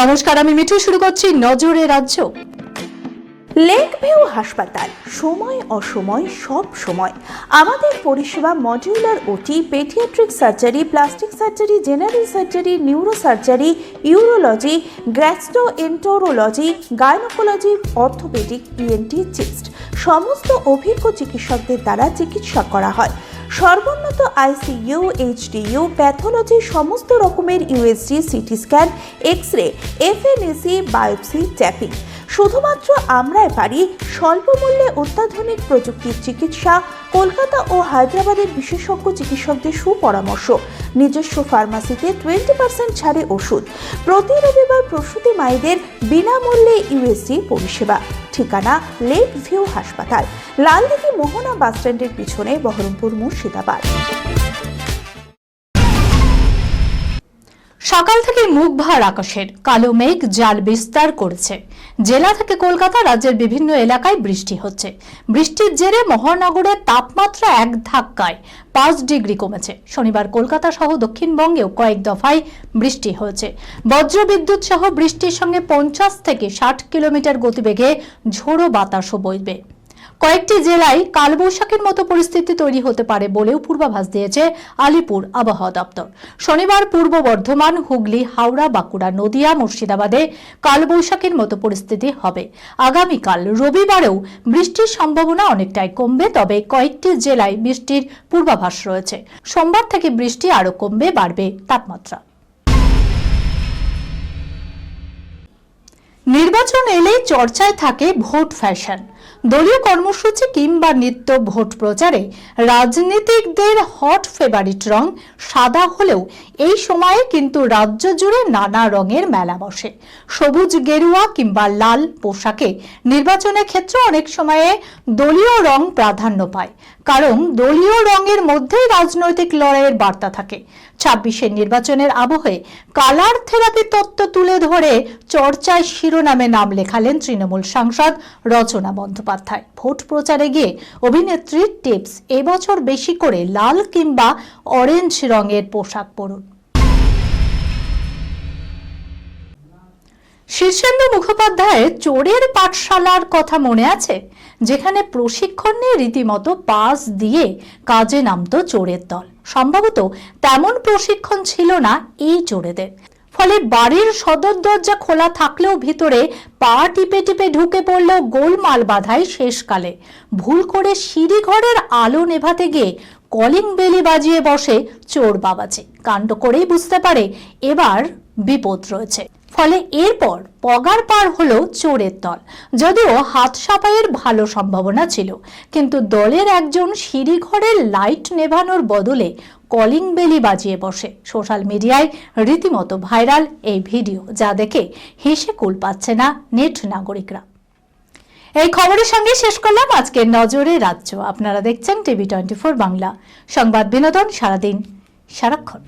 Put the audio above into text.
নমস্কার, আমি মিঠু। শুরু করছি নজরে রাজ্য। লেক ভিউ হাসপাতাল, সময় অসময় সব সময় আমাদের পরিষেবা modular OT, paediatric surgery, plastic surgery, general surgery, neuro surgery, urology, gastroenterology, gynaecology, orthopaedic, ENT, chest সমস্ত অভিজ্ঞ চিকিৎসকদের দ্বারা চিকিৎসা করা হয়। সর্বোন্নত আইসিইউ, এইচডিইউ, প্যাথোলজি, সমস্ত রকমের USG, CT scan, X ray, FNAC, biopsy, tapping. শুধুমাত্র আমরাই পারি স্বল্প মূল্যে অত্যাধুনিক প্রযুক্তির চিকিৎসা, কলকাতা ও হায়দ্রাবাদের বিশেষজ্ঞ চিকিৎসকদের সুপরামর্শ, নিজস্ব ফার্মাসিতে 20% ছাড়ে ওষুধ, প্রতি রবিবার প্রসূতি মায়েদের বিনামূল্যে ইউএসজি পরিষেবা। ঠিকানা লেক ভিউ হাসপাতাল, লালদিঘি মোহনা বাসস্ট্যান্ডের পিছনে, বহরমপুর, মুর্শিদাবাদ। সকাল থেকে মুখ ভার আকাশের কালো মেঘ জাল বিস্তার করেছে। জেলা থেকে কলকাতা, রাজ্যের বিভিন্ন এলাকায় বৃষ্টি হচ্ছে। বৃষ্টির জেরে মহানগরের তাপমাত্রা এক ধাক্কায় 5 ডিগ্রি কমেছে। শনিবার কলকাতা সহ দক্ষিণবঙ্গেও কয়েক দফায় বৃষ্টি হয়েছে। বজ্রবিদ্যুৎ সহ বৃষ্টির সঙ্গে 50 থেকে 60 কিলোমিটার গতিবেগে ঝোড়ো বাতাসও বইবে। কয়েকটি জেলায় কালবৈশাখীর মতো পরিস্থিতি তৈরি হতে পারে বলেও পূর্বাভাস দিয়েছে আলিপুর আবহাওয়া দপ্তর। শনিবার পূর্ব বর্ধমান, হুগলি, হাওড়া, বাঁকুড়া, নদিয়া, মুর্শিদাবাদে কালবৈশাখীর মতো পরিস্থিতি হবে। আগামীকাল রবিবারেও বৃষ্টির সম্ভাবনা অনেকটাই কমবে, তবে কয়েকটি জেলায় বৃষ্টির পূর্বাভাস রয়েছে। সোমবার থেকে বৃষ্টি আরও কমবে, বাড়বে তাপমাত্রা। নির্বাচন এলেই চর্চায় থাকে ভোট ফ্যাশন। দলীয় কর্মসূচি কিংবা নিত্য ভোট প্রচারে রাজনীতিকদের হট ফেভারিট রং সাদা হলেও এই সময়ে কিন্তু রাজ্য জুড়ে নানা রঙের মেলা বসে। সবুজ, গেরুয়া কিংবা লাল পোশাকে নির্বাচনের ক্ষেত্রে অনেক সময়ে দলীয় রং প্রাধান্য পায়, কারণ দলীয় রঙের মধ্যেই রাজনৈতিক লড়াইয়ের বার্তা থাকে। 26-এর নির্বাচনের আবহে কালার থেরাপি তত্ত্ব তুলে ধরে চর্চায় শিরোনামে নাম লেখালেন তৃণমূল সাংসদ রচনা বন্দ্যোপাধ্যায়। ভোট প্রচারে গিয়ে অভিনেত্রীর টিপস, এবছর বেশি করে লাল কিংবা অরেঞ্জ রঙের পোশাক পরুন। শীর্ষেন্দু মুখোপাধ্যায়ের চোরের পাঠশালার কথা মনে আছে, যেখানে প্রশিক্ষণ নিয়ে রীতিমতো পাস দিয়ে কাজে নামতো চোরের দল। সম্ভবত তেমন প্রশিক্ষণ ছিল না এই চোরেদের, ফলে বাড়ির সদর দরজা খোলা থাকলেও ভিতরে পা টিপে টিপে ঢুকে পড়লেও গোলমাল বাধায় শেষকালে। ভুল করে সিঁড়ি ঘরের আলো নেভাতে গিয়ে কলিং বেলি বাজিয়ে বসে চোর বাবাজি। কাণ্ড করেই বুঝতে পারে এবার বিপদ রয়েছে, ফলে এরপর পগার পার হলো চোরের দল। যদিও হাত সাফাইয়ের ভালো সম্ভাবনা ছিল, কিন্তু দলের একজন সিঁড়ি ঘরের লাইট নেভানোর বদলে কলিং বেলি বাজিয়ে বসে। সোশ্যাল মিডিয়ায় রীতিমতো ভাইরাল এই ভিডিও, যা দেখে হেসে কুল পাচ্ছে না নেট নাগরিকরা। এই খবরের সঙ্গে শেষ করলাম আজকের নজরে রাজ্য। আপনারা দেখছেন টিভি 24 বাংলা, সংবাদ বিনোদন সারাদিন সারাক্ষণ।